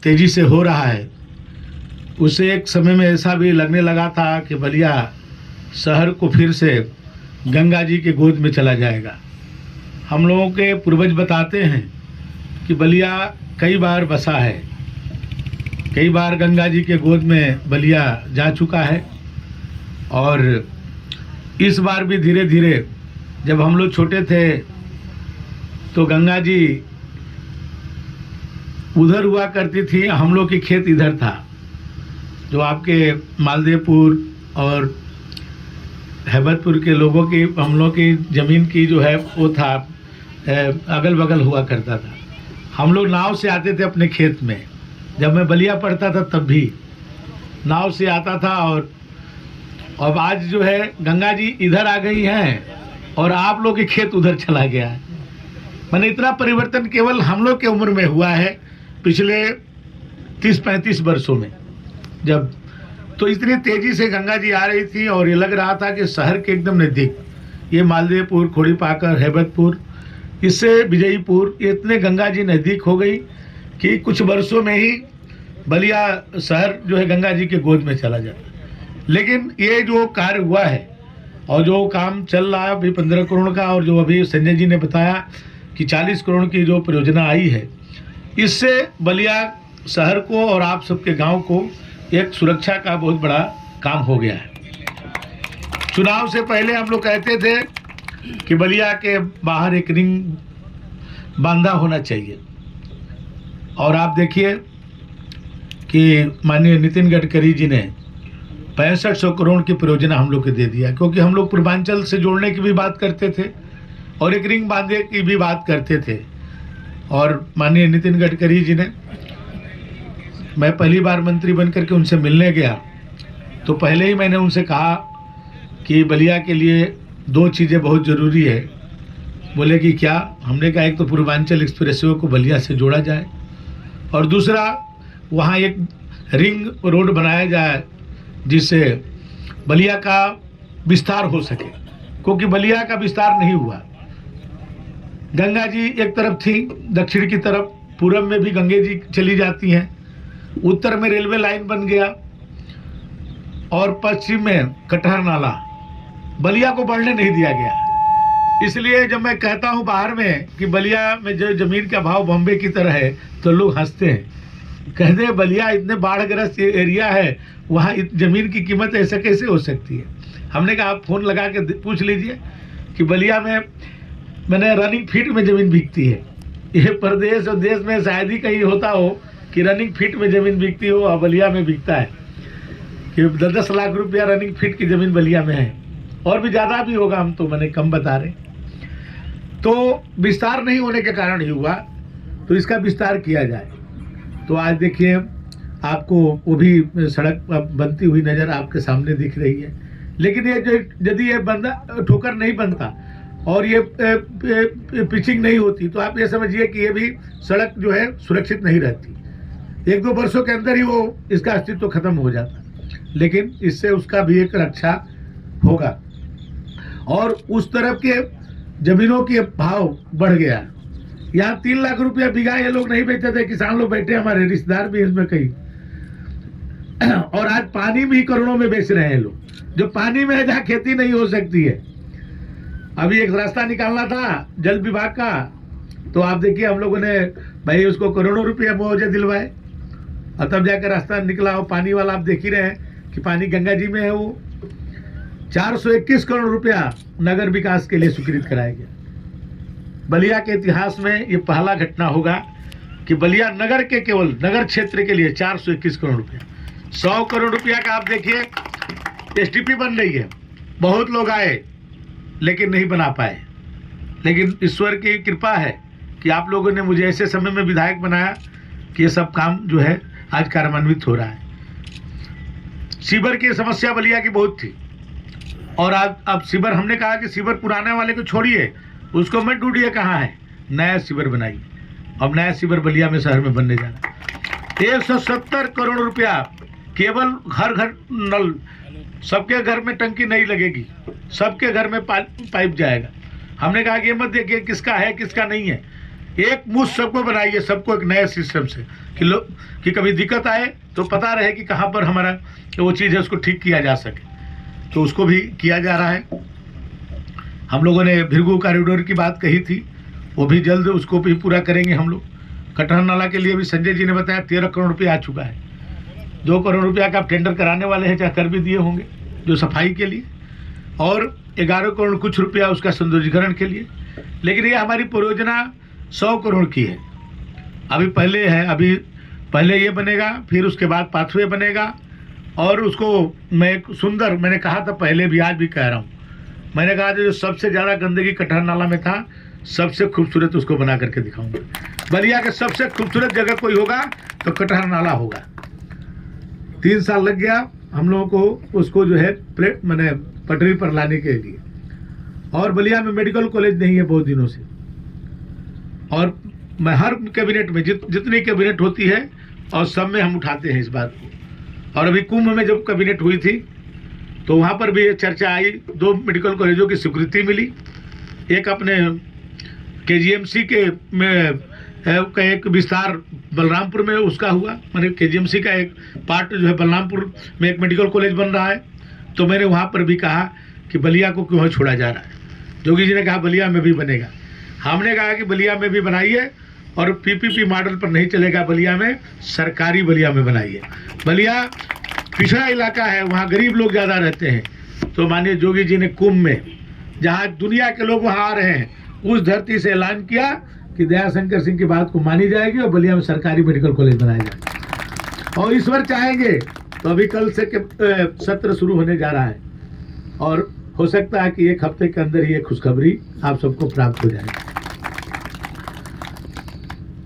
तेजी से हो रहा है, उसे एक समय में ऐसा भी लगने लगा था कि बलिया शहर को फिर से गंगा जी के गोद में चला जाएगा। हम लोगों के पूर्वज बताते हैं कि बलिया कई बार बसा है, कई बार गंगा जी के गोद में बलिया जा चुका है। और इस बार भी धीरे धीरे, जब हम लोग छोटे थे तो गंगा जी उधर हुआ करती थी, हम लोग की खेत इधर था। जो आपके मालदेवपुर और हैबतपुर के लोगों की, हम लोग की ज़मीन की जो है वो था, अगल बगल हुआ करता था। हम लोग नाव से आते थे अपने खेत में, जब मैं बलिया पढ़ता था तब भी नाव से आता था। और अब आज जो है गंगा जी इधर आ गई हैं और आप लोग के खेत उधर चला गया है। मैंने इतना परिवर्तन केवल हम लोग के उम्र में हुआ है पिछले 30-35 वर्षों में। जब तो इतनी तेज़ी से गंगा जी आ रही थी और ये लग रहा था कि शहर के एकदम नज़दीक, ये मालदेवपुर, खोड़ीपाकर, हैबतपुर, इससे विजयपुर, ये इतने गंगा जी नज़दीक हो गई कि कुछ वर्षों में ही बलिया शहर जो है गंगा जी के गोद में चला जाता। लेकिन ये जो कार्य हुआ है और जो काम चल रहा है अभी 15 करोड़ का, और जो अभी संजय जी ने बताया कि 40 करोड़ की जो परियोजना आई है, इससे बलिया शहर को और आप सबके गांव को एक सुरक्षा का बहुत बड़ा काम हो गया है। चुनाव से पहले हम लोग कहते थे कि बलिया के बाहर एक रिंग बांधा होना चाहिए, और आप देखिए कि माननीय नितिन गडकरी जी ने 6500 करोड़ की परियोजना हम लोग को दे दिया, क्योंकि हम लोग पूर्वांचल से जोड़ने की भी बात करते थे और एक रिंग बांधने की भी बात करते थे। और माननीय नितिन गडकरी जी ने, मैं पहली बार मंत्री बनकर के उनसे मिलने गया तो पहले ही मैंने उनसे कहा कि बलिया के लिए 2 चीज़ें बहुत ज़रूरी है। बोले कि क्या? हमने कहा एक तो पूर्वांचल एक्सप्रेसवे को बलिया से जोड़ा जाए, और दूसरा वहाँ एक रिंग रोड बनाया जाए जिससे बलिया का विस्तार हो सके, क्योंकि बलिया का विस्तार नहीं हुआ। गंगा जी एक तरफ थी, दक्षिण की तरफ, पूरब में भी गंगे जी चली जाती हैं, उत्तर में रेलवे लाइन बन गया और पश्चिम में कटहर नाला, बलिया को बढ़ने नहीं दिया गया। इसलिए जब मैं कहता हूँ बाहर में कि बलिया में जो ज़मीन का भाव बॉम्बे की तरह है, तो लोग हंसते हैं, कहते हैं बलिया इतने बाढ़ग्रस्त एरिया है, वहाँ ज़मीन की कीमत ऐसे कैसे हो सकती है। हमने कहा आप फ़ोन लगा के पूछ लीजिए कि बलिया में मैंने रनिंग फीट में ज़मीन बिकती है। ये प्रदेश और देश में शायद ही कहीं होता हो कि रनिंग फीट में ज़मीन बिकती हो, और बलिया में बिकता है कि 10-10 लाख रुपया रनिंग फीट की ज़मीन बलिया में है, और भी ज़्यादा भी होगा, हम तो मैंने कम बता रहे। तो विस्तार नहीं होने के कारण ही हुआ, तो इसका विस्तार किया जाए। तो आज देखिए आपको वो भी सड़क बनती हुई नज़र आपके सामने दिख रही है। लेकिन ये जो यदि ये बंदा ठोकर नहीं बनता और ये पिचिंग नहीं होती, तो आप ये समझिए कि ये भी सड़क जो है सुरक्षित नहीं रहती। 1-2 वर्षों के अंदर ही वो इसका अस्तित्व खत्म हो जाता, लेकिन इससे उसका भी एक रक्षा होगा। और उस तरफ के जमीनों के भाव बढ़ गया। यहाँ 3 लाख रुपया बीघा ये लोग नहीं बेचते थे, किसान लोग बैठे, हमारे रिश्तेदार भी इसमें कई, और आज पानी भी करोड़ों में बेच रहे हैं लोग, जो पानी में है जहाँ खेती नहीं हो सकती है। अभी एक रास्ता निकालना था जल विभाग का, तो आप देखिए हम लोगों ने भाई उसको करोड़ों रुपया मुआवजा दिलवाए, और तब जाकर रास्ता निकला। हो पानी वाला आप देख ही रहे हैं कि पानी गंगा जी में है। वो 421 करोड़ रुपया नगर विकास के लिए स्वीकृत कराया गया। बलिया के इतिहास में ये पहला घटना होगा कि बलिया नगर के, केवल नगर क्षेत्र के लिए 421 करोड़ रुपया। 100 करोड़ रुपया का आप देखिए एसटीपी बन रही है। बहुत लोग आए लेकिन नहीं बना पाए, लेकिन ईश्वर की कृपा है कि आप लोगों ने मुझे ऐसे समय में विधायक बनाया कि ये सब काम जो है आज कार्यान्वित हो रहा है। सीवर की समस्या बलिया की बहुत थी, और आज अब सीवर, हमने कहा कि सीवर पुराने वाले को छोड़िए, उसको मत ढूंढिए कहाँ है, नया सीवर बनाइए। अब नया सीवर बलिया में शहर में बनने जा रहा है। 170 करोड़ रुपया केवल घर घर नल, सबके घर में टंकी नहीं लगेगी, सबके घर में पाइप जाएगा। हमने कहा कि ये मत देखिए किसका है किसका नहीं है, एक मुश्त सबको बनाइए, सबको एक नए सिस्टम से कि कभी दिक्कत आए तो पता रहे कि कहाँ पर हमारा वो चीज़ है उसको ठीक किया जा सके। तो उसको भी किया जा रहा है। हम लोगों ने भिरगू कॉरिडोर की बात कही थी, वो भी जल्द उसको भी पूरा करेंगे हम लोग। कटहर नाला के लिए भी संजय जी ने बताया 13 करोड़ रुपये आ चुका है। 2 करोड़ रुपया का आप टेंडर कराने वाले हैं, चाहे कर भी दिए होंगे जो सफाई के लिए, और 11 करोड़ कुछ रुपया उसका सौंदर्यीकरण के लिए। लेकिन ये हमारी परियोजना 100 करोड़ की है। अभी पहले है, अभी पहले ये बनेगा, फिर उसके बाद पाथवे बनेगा, और उसको मैं एक सुंदर, मैंने कहा था पहले भी, आज भी कह रहा हूँ, मैंने कहा था जो सबसे ज़्यादा गंदगी कटहर नाला में था, सबसे खूबसूरत उसको बना करके दिखाऊंगा। बलिया के सबसे खूबसूरत जगह कोई होगा तो कटहर नाला होगा। 3 साल लग गया हम लोगों को उसको जो है मैंने पटरी पर लाने के लिए। और बलिया में मेडिकल कॉलेज नहीं है बहुत दिनों से, और मैं हर कैबिनेट में जितनी कैबिनेट होती है और सब में हम उठाते हैं इस बात को। और अभी कुंभ में जब कैबिनेट हुई थी तो वहाँ पर भी ये चर्चा आई, 2 मेडिकल कॉलेजों की स्वीकृति मिली। एक अपने KGMC के में का एक विस्तार बलरामपुर में उसका हुआ, मैंने KGMC का एक पार्ट जो है बलरामपुर में एक मेडिकल कॉलेज बन रहा है। तो मैंने वहाँ पर भी कहा कि बलिया को क्यों छोड़ा जा रहा है। जोगी जी ने कहा बलिया में भी बनेगा। हमने कहा कि बलिया में भी बनाइए, और PPP मॉडल पर नहीं चलेगा, बलिया में सरकारी बलिया में बनाइए। बलिया पिछड़ा इलाका है, वहाँ गरीब लोग ज़्यादा रहते हैं। तो माननीय जोगी जी ने कुंभ में, जहाँ दुनिया के लोग वहाँ आ रहे हैं, उस धरती से ऐलान किया कि दयाशंकर सिंह की बात को मानी जाएगी और बलिया में सरकारी मेडिकल कॉलेज बनाया जाएगा। और ईश्वर चाहेंगे तो अभी कल से सत्र शुरू होने जा रहा है, और हो सकता है कि 1 हफ्ते के अंदर ही एक खुशखबरी आप सबको प्राप्त हो जाएगी।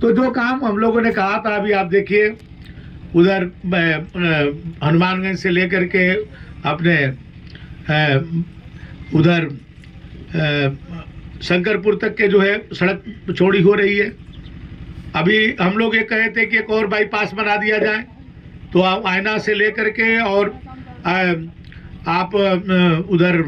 तो जो काम हम लोगों ने कहा था, अभी आप देखिए उधर हनुमानगंज से लेकर के अपने उधर शंकरपुर तक के जो है सड़क चौड़ी हो रही है। अभी हम लोग ये कहे थे कि एक और बाईपास बना दिया जाए, तो आप आयना से लेकर के और आप उधर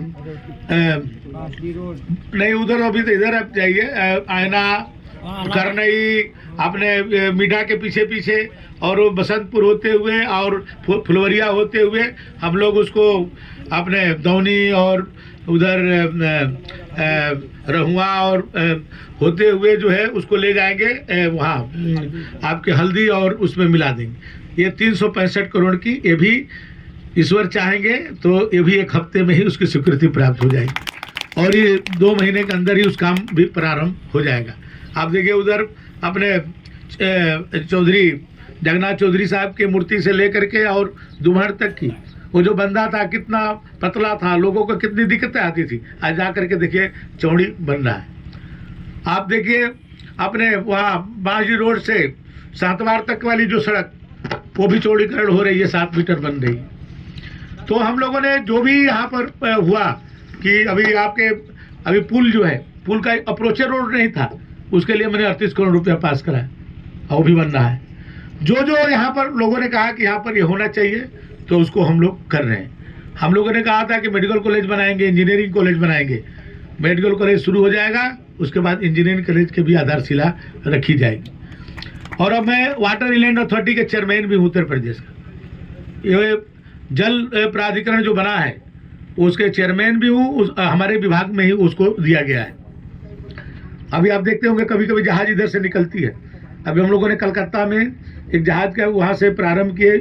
नहीं, उधर अभी तो इधर आप जाइए, आयना करनई अपने मीठा के पीछे पीछे, और वो बसंतपुर होते हुए और फुलवरिया होते हुए हम लोग उसको अपने दौनी और उधर रहुआ और होते हुए जो है उसको ले जाएंगे वहाँ आपके हल्दी, और उसमें मिला देंगे। ये 365 करोड़ की, ये भी ईश्वर चाहेंगे तो ये भी 1 हफ्ते में ही उसकी स्वीकृति प्राप्त हो जाएगी, और ये 2 महीने के अंदर ही उस काम भी प्रारंभ हो जाएगा। आप देखिए उधर अपने चौधरी जगन्नाथ चौधरी साहब की मूर्ति से लेकर के और दुमहर तक की वो जो बंदा था, कितना पतला था, लोगों को कितनी दिक्कतें आती थी। आज जा करके देखिए चौड़ी बन रहा है। आप देखिए अपने वहाँ बांजी रोड से सातवार तक वाली जो सड़क, वो भी चौड़ीकरण हो रही है, 7 मीटर बन रही है। तो हम लोगों ने जो भी यहाँ पर हुआ कि अभी पुल जो है, पुल का अप्रोचर रोड नहीं था, उसके लिए मैंने 38 करोड़ रुपया पास कराया, और वो भी बन रहा है। जो यहाँ पर लोगों ने कहा कि यहाँ पर ये होना चाहिए, तो उसको हम लोग कर रहे हैं। हम लोगों ने कहा था कि मेडिकल कॉलेज बनाएंगे, इंजीनियरिंग कॉलेज बनाएंगे। मेडिकल कॉलेज शुरू हो जाएगा, उसके बाद इंजीनियरिंग कॉलेज की भी आधारशिला रखी जाएगी। और अब मैं वाटर इंलैंड अथॉरिटी के चेयरमैन भी हूँ उत्तर प्रदेश का। ये जल प्राधिकरण जो बना है उसके चेयरमैन भी हूँ, हमारे विभाग में ही उसको दिया गया है। अभी आप देखते होंगे कभी कभी जहाज इधर से निकलती है। अभी हम लोगों ने कलकत्ता में एक जहाज का वहाँ से प्रारंभ किए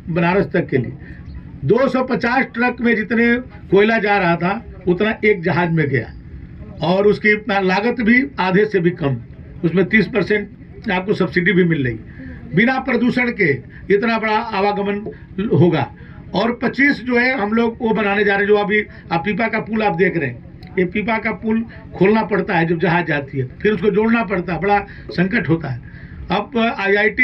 बनारस तक के लिए। 250 ट्रक में जितने कोयला जा रहा था उतना एक जहाज में गया, और उसकी लागत भी आधे से भी कम, उसमें 30% आपको सब्सिडी भी मिल रही। बिना प्रदूषण के इतना बड़ा आवागमन होगा। और 25 जो है हम लोग वो बनाने जा रहे हैं। जो अभी आप पीपा का पुल आप देख रहे हैं, ये पीपा का पुल खोलना पड़ता है जब जहाज जाती है, फिर उसको जोड़ना पड़ता है, बड़ा संकट होता है। अब IIT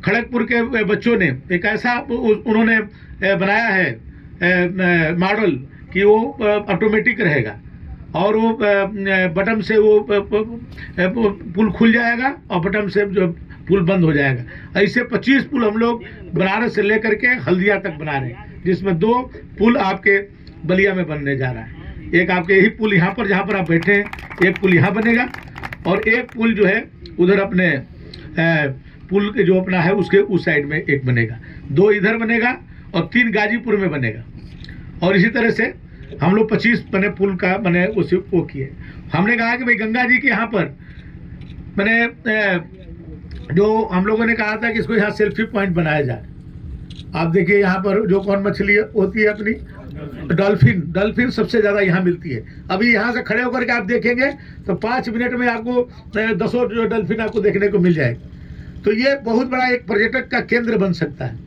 खड़गपुर के बच्चों ने एक ऐसा उन्होंने बनाया है मॉडल कि वो ऑटोमेटिक रहेगा, और वो बटन से वो पुल खुल जाएगा और बटन से जो पुल बंद हो जाएगा। ऐसे 25 पुल हम लोग बनारस से लेकर के हल्दिया तक बना रहे हैं, जिसमें 2 पुल आपके बलिया में बनने जा रहा है। एक आपके यही पुल यहाँ पर जहाँ पर आप बैठे हैं, एक पुल यहाँ बनेगा, और एक पुल जो है उधर अपने पुल के जो अपना है उसके उस साइड में एक बनेगा, 2 इधर बनेगा और 3 गाजीपुर में बनेगा। और इसी तरह से हम लोग 25 बने पुल का बने उसे वो किए। हमने कहा कि भाई गंगा जी के यहाँ पर मैंने जो हम लोगों ने कहा था कि इसको यहाँ सेल्फी पॉइंट बनाया जाए। आप देखिए यहाँ पर जो कौन मछली होती है अपनी डॉल्फिन सबसे ज़्यादा यहाँ मिलती है। अभी यहाँ से खड़े होकर के आप देखेंगे तो 5 मिनट में आपको 10 जो डॉल्फिन आपको देखने को मिल जाएगी। तो ये बहुत बड़ा एक पर्यटक का केंद्र बन सकता है।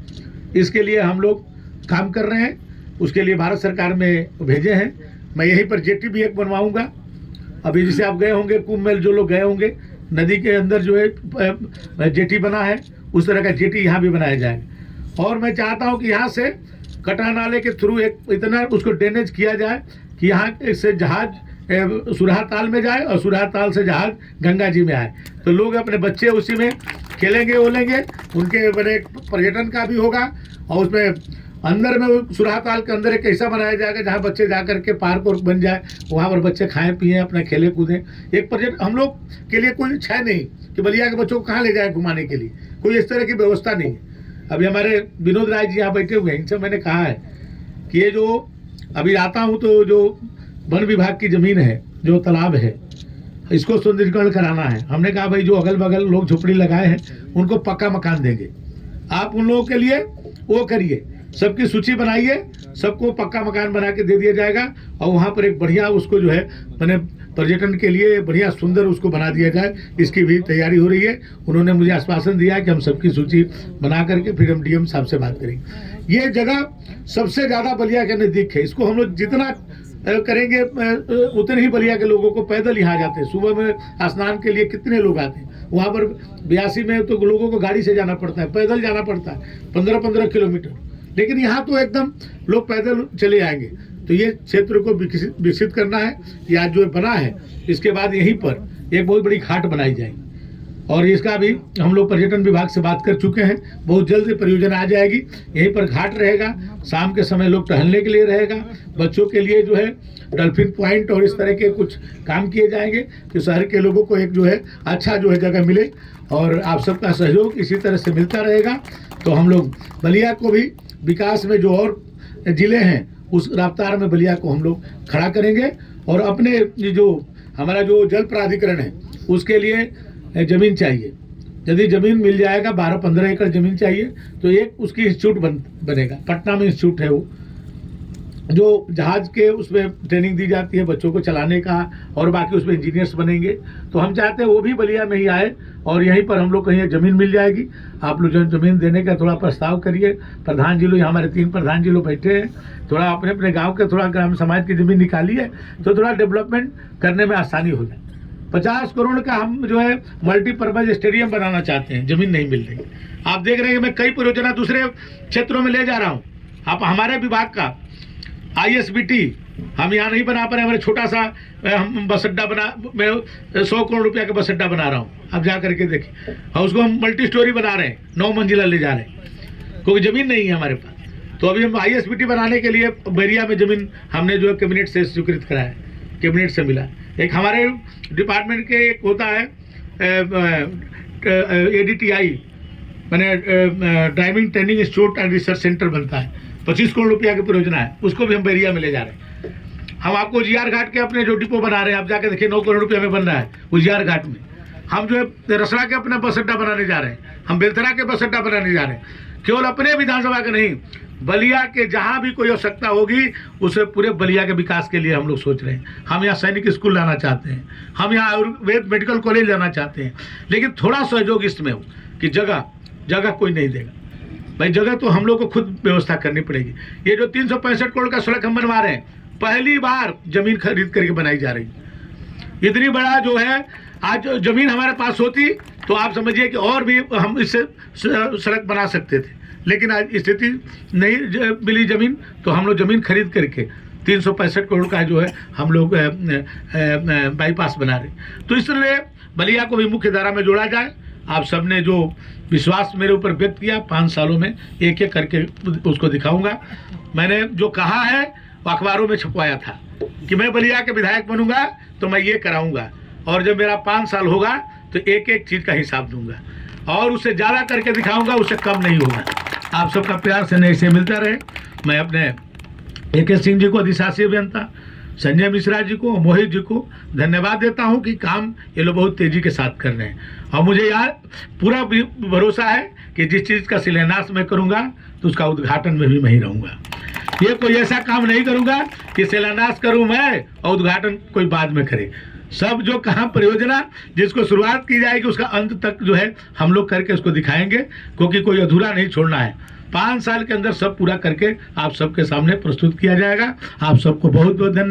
इसके लिए हम लोग काम कर रहे हैं, उसके लिए भारत सरकार में भेजे हैं। मैं यहीं पर जेटी भी एक बनवाऊंगा। अभी जैसे आप गए होंगे कुंभ मेल, जो लोग गए होंगे, नदी के अंदर जो है जेटी बना है, उस तरह का जेटी यहाँ भी बनाया जाएगा। और मैं चाहता हूँ कि यहाँ से कटा नाले के थ्रू एक इतना उसको ड्रेनेज किया जाए कि यहाँ से जहाज सुरहा ताल में जाए और सुरहा ताल से जहाज गंगा जी में आए, तो लोग अपने बच्चे उसी में खेलेंगे ओलेंगे, उनके बड़े पर्यटन का भी होगा। और उसमें अंदर में सुरहा ताल के अंदर एक ऐसा बनाया जाएगा जहाँ बच्चे जा करके पार्क और बन जाए, वहाँ पर बच्चे खाएं पिएं अपना खेले कूदें। एक पर्यटन हम लोग के लिए कोई इच्छा नहीं कि बलिया के बच्चों को कहाँ ले जाए घुमाने के लिए, कोई इस तरह की व्यवस्था नहीं है। अभी हमारे विनोद राय जी यहाँ बैठे हुए हैं, इनसे मैंने कहा है कि ये जो अभी आता हूँ तो जो वन विभाग की ज़मीन है, जो तालाब है, इसको सुंदरीकरण कराना है। हमने कहा भाई जो अगल बगल लोग झोपड़ी लगाए हैं उनको पक्का मकान देंगे, आप उन लोगों के लिए वो करिए, सबकी सूची बनाइए, सबको पक्का मकान बना के दे दिया जाएगा। और वहाँ पर एक बढ़िया उसको जो है मैंने पर्यटन के लिए बढ़िया सुंदर उसको बना दिया जाए, इसकी भी तैयारी हो रही है। उन्होंने मुझे आश्वासन दिया है कि हम सबकी सूची बना करके फिर हम डीएम साहब से बात करेंगे। ये जगह सबसे ज़्यादा बलिया के नज़दीक है, इसको हम लोग जितना करेंगे उतने ही बलिया के लोगों को पैदल यहाँ जाते हैं। सुबह में स्नान के लिए कितने लोग आते हैं, वहाँ पर 82 में तो लोगों को गाड़ी से जाना पड़ता है, पैदल जाना पड़ता है 15-15 किलोमीटर, लेकिन यहाँ तो एकदम लोग पैदल चले आएंगे। तो ये क्षेत्र को विकसित करना है। ये आज जो बना है इसके बाद यहीं पर एक बहुत बड़ी घाट बनाई जाएगी और इसका भी हम लोग पर्यटन विभाग से बात कर चुके हैं। बहुत जल्द ही परियोजना आ जाएगी, यहीं पर घाट रहेगा, शाम के समय लोग टहलने के लिए रहेगा, बच्चों के लिए जो है डॉल्फिन पॉइंट और इस तरह के कुछ काम किए जाएंगे कि शहर के लोगों को एक जो है अच्छा जो है जगह मिले। और आप सबका सहयोग इसी तरह से मिलता रहेगा तो हम लोग बलिया को भी विकास में जो और ज़िले हैं उस रफ्तार में बलिया को हम लोग खड़ा करेंगे। और अपने जो हमारा जो जल प्राधिकरण है उसके लिए ज़मीन चाहिए, यदि ज़मीन मिल जाएगा 12-15 एकड़ ज़मीन चाहिए तो एक उसकी इंस्टीट्यूट बनेगा। पटना में इंस्टीट्यूट है वो, जो जहाज़ के उसमें ट्रेनिंग दी जाती है बच्चों को चलाने का, और बाकी उसमें इंजीनियर्स बनेंगे। तो हम चाहते हैं वो भी बलिया में ही आए और यहीं पर हम लोग कहीं ज़मीन मिल जाएगी। आप लोग ज़मीन देने का थोड़ा प्रस्ताव करिए। प्रधान जी लोग, यहाँ हमारे 3 प्रधान जी लोग बैठे हैं, थोड़ा अपने अपने गाँव के थोड़ा ग्राम समाज की ज़मीन निकालिए तो थोड़ा डेवलपमेंट करने में आसानी हो जाए। 50 करोड़ का हम जो है मल्टीपर्पज़ स्टेडियम बनाना चाहते हैं, ज़मीन नहीं मिल रही। आप देख रहे हैं मैं कई परियोजना दूसरे क्षेत्रों में ले जा रहा हूँ। आप हमारे विभाग का ISBT हम यहाँ नहीं बना पा रहे, हमारे छोटा सा हम बस अड्डा मैं 100 करोड़ रुपया का बस अड्डा बना रहा हूँ, आप जा करके देखिए। और उसको हम मल्टी स्टोरी बना रहे हैं, 9 मंजिला ले जा रहे हैं, क्योंकि ज़मीन नहीं है हमारे पास। तो अभी हम ISBT बनाने के लिए बैरिया में ज़मीन हमने जो है कैबिनेट से स्वीकृत करा है, कैबिनेट से मिला। एक हमारे डिपार्टमेंट के एक होता है ADTI मैंने driving training institute and research centre बनता है, 25 करोड़ रुपया की परियोजना है, उसको भी हम बैरिया में ले जा रहे हैं। हम आपको उजियार घाट के अपने जो डिपो बना रहे हैं, आप जाके देखिए 9 करोड़ रुपया में बन रहा है उजियार घाट में। हम जो है रसड़ा के अपना बस अड्डा बनाने जा रहे हैं, हम बेलथरा के बस अड्डा बनाने जा रहे हैं। केवल अपने विधानसभा के नहीं, बलिया के जहाँ भी कोई आवश्यकता होगी उसे पूरे बलिया के विकास के लिए हम लोग सोच रहे हैं। हम यहाँ सैनिक स्कूल लाना चाहते हैं, हम यहाँ आयुर्वेद मेडिकल कॉलेज लाना चाहते हैं, लेकिन थोड़ा सहयोग इसमें हो कि जगह कोई नहीं देगा भाई, जगह तो हम लोग को खुद व्यवस्था करनी पड़ेगी। ये जो 365 करोड़ का सड़क हम बनवा रहे हैं, पहली बार जमीन खरीद करके बनाई जा रही है। इतनी बड़ा जो है आज जमीन हमारे पास होती तो आप समझिए कि और भी हम इससे सड़क बना सकते थे, लेकिन आज स्थिति नहीं मिली जमीन, तो हम लोग जमीन खरीद करके 365 करोड़ का जो है हम लोग बाईपास बना रहे। तो इसलिए बलिया को भी मुख्य धारा में जोड़ा जाए। आप सबने जो विश्वास मेरे ऊपर व्यक्त किया, 5 सालों में एक एक करके उसको दिखाऊंगा। मैंने जो कहा है वो अखबारों में छपवाया था कि मैं बलिया के विधायक बनूंगा तो मैं ये कराऊंगा, और जब मेरा 5 साल होगा तो एक एक चीज़ का हिसाब दूंगा और उससे ज़्यादा करके दिखाऊंगा, उससे कम नहीं होगा। आप सबका प्यार स्नेह से मिलता रहे। मैं अपने AK सिंह जी को, अधिशासी अभियंता संजय मिश्रा जी को, मोहित जी को धन्यवाद देता हूं कि काम ये लोग बहुत तेजी के साथ कर रहे हैं। और मुझे यार पूरा भरोसा है कि जिस चीज़ का शिलान्यास मैं करूंगा तो उसका उद्घाटन में भी मैं ही रहूंगा। ये कोई ऐसा काम नहीं करूंगा कि शिलान्यास करूं मैं और उद्घाटन कोई बाद में करे। सब जो कहाँ परियोजना जिसको शुरुआत की जाएगी उसका अंत तक जो है हम लोग करके उसको दिखाएंगे, क्योंकि कोई अधूरा नहीं छोड़ना है। 5 साल के अंदर सब पूरा करके आप सबके सामने प्रस्तुत किया जाएगा। आप सबको बहुत बहुत धन्यवाद।